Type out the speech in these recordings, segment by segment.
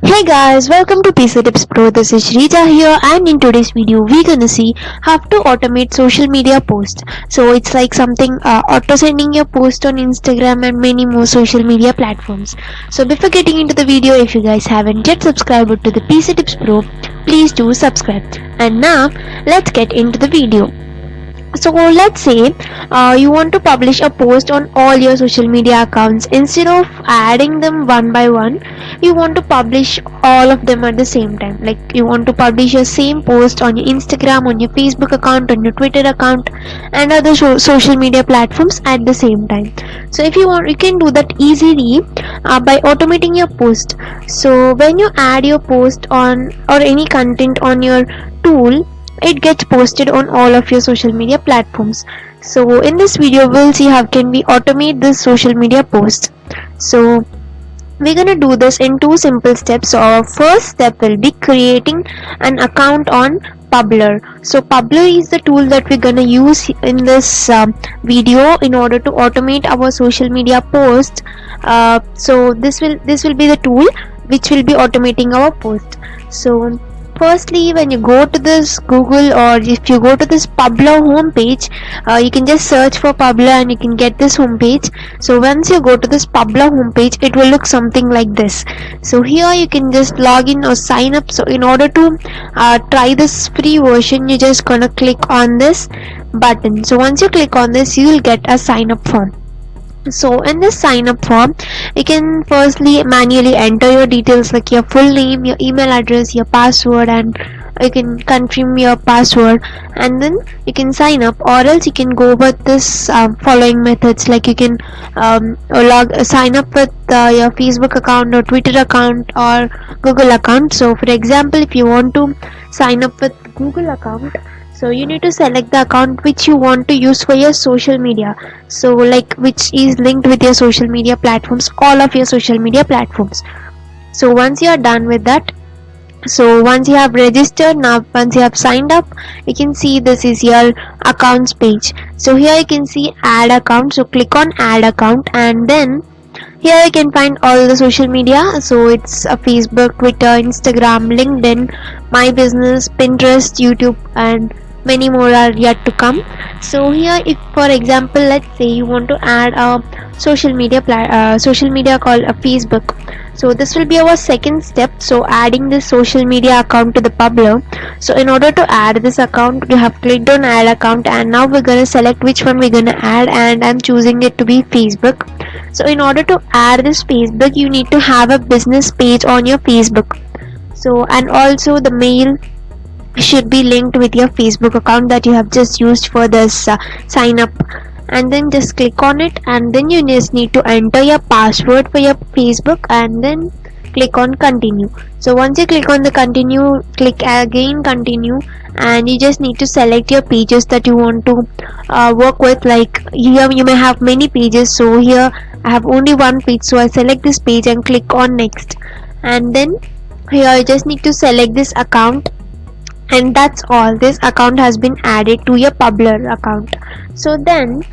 Hey guys, welcome to PC Tips Pro. This is Shrija here, and in today's video we're gonna see how to automate social media posts. So it's like something auto sending your post on Instagram and many more social media platforms. So before getting into the video, if you guys haven't yet subscribed to the PC Tips Pro, please do subscribe. And now let's get into the video. So let's say you want to publish a post on all your social media accounts. Instead of adding them one by one, you want to publish all of them at the same time. Like you want to publish your same post on your Instagram, on your Facebook account, on your Twitter account, and other social media platforms at the same time. So if you want, you can do that easily by automating your post. So when you add your post on or any content on your tool, it gets posted on all of your social media platforms. So in this video we'll see how can we automate this social media post. So we're gonna do this in two simple steps. So our first step will be creating an account on Pubblr. So Pubblr is the tool that we're gonna use in this video in order to automate our social media post. So this will be the tool which will be automating our post. So firstly, when you go to this Google or if you go to this Pubblr homepage, you can just search for Pubblr and you can get this homepage. So once you go to this Pubblr homepage, it will look something like this. So here you can just log in or sign up. So in order to try this free version, you're just gonna click on this button. So once you click on this, you will get a sign up form. So in this sign up form, you can firstly manually enter your details like your full name, your email address, your password, and you can confirm your password, and then you can sign up. Or else you can go with this following methods, like you can sign up with your Facebook account or Twitter account or Google account. So for example, if you want to sign up with Google account, so you need to select the account which you want to use for your social media. So like which is linked with your social media platforms, all of your social media platforms. So once you are done with that, so once you have registered, now once you have signed up, you can see this is your accounts page. So here you can see add account. So click on add account, and then here you can find all the social media. So it's Facebook, Twitter, Instagram, LinkedIn, My Business, Pinterest, YouTube, and many more are yet to come. So here, if for example, let's say you want to add a social media called a Facebook. So this will be our second step. So adding this social media account to the Pubblr. So in order to add this account, you have clicked on add account, and now we're gonna select which one we're gonna add, and I'm choosing it to be Facebook. So in order to add this Facebook, you need to have a business page on your Facebook. So and also the mail should be linked with your Facebook account that you have just used for this sign up, and then just click on it, and then you just need to enter your password for your Facebook, and then click on continue. So once you click on the continue, click again continue, and you just need to select your pages that you want to work with. Like here you may have many pages, so here I have only one page, so I select this page and click on next, and then here you just need to select this account, and that's all. This account has been added to your Pubblr account. So then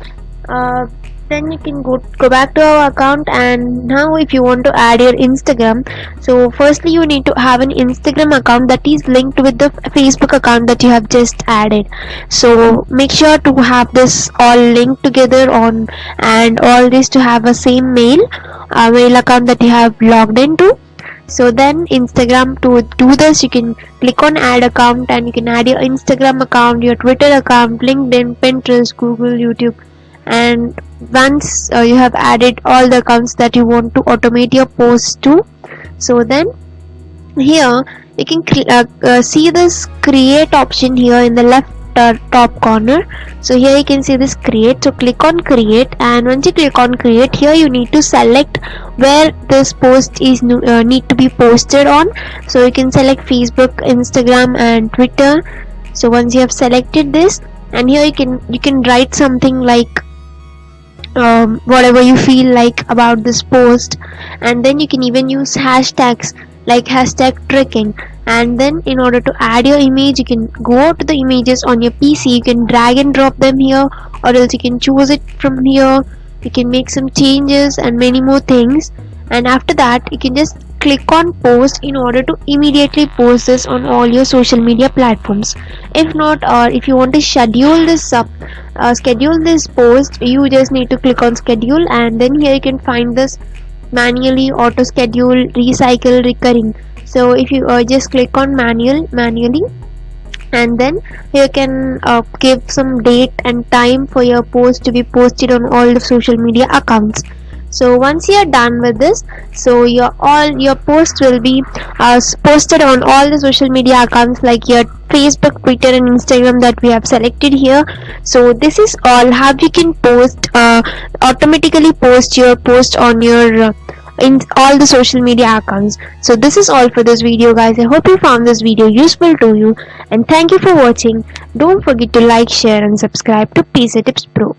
you can go back to our account, and now if you want to add your Instagram, so firstly you need to have an Instagram account that is linked with the Facebook account that you have just added. So make sure to have this all linked together on, and all this to have a same mail account that you have logged into. So then Instagram, to do this, you can click on add account, and you can add your Instagram account, your Twitter account, LinkedIn, Pinterest, Google, YouTube. And once you have added all the accounts that you want to automate your posts to, so then here you can see this create option here in the left top corner. So here you can see this create. So click on create, and once you click on create, here you need to select where this post is need to be posted on. So you can select Facebook, Instagram, and Twitter. So once you have selected this, and here you can write something like whatever you feel like about this post. And then you can even use hashtags like hashtag tracking. And then in order to add your image, you can go to the images on your PC, you can drag and drop them here, or else you can choose it from here. You can make some changes and many more things. And after that, you can just click on post in order to immediately post this on all your social media platforms. If not, or if you want to schedule this post, you just need to click on schedule, and then here you can find this manually, auto schedule, recycle, recurring. So if you just click on manually, and then you can give some date and time for your post to be posted on all the social media accounts. So once you are done with this, so your posts will be posted on all the social media accounts like your Facebook, Twitter and Instagram that we have selected here. So this is all how you can automatically post your post on your in all the social media accounts. So this is all for this video, guys. I hope you found this video useful to you, and thank you for watching. Don't forget to like, share and subscribe to PC Tips Pro.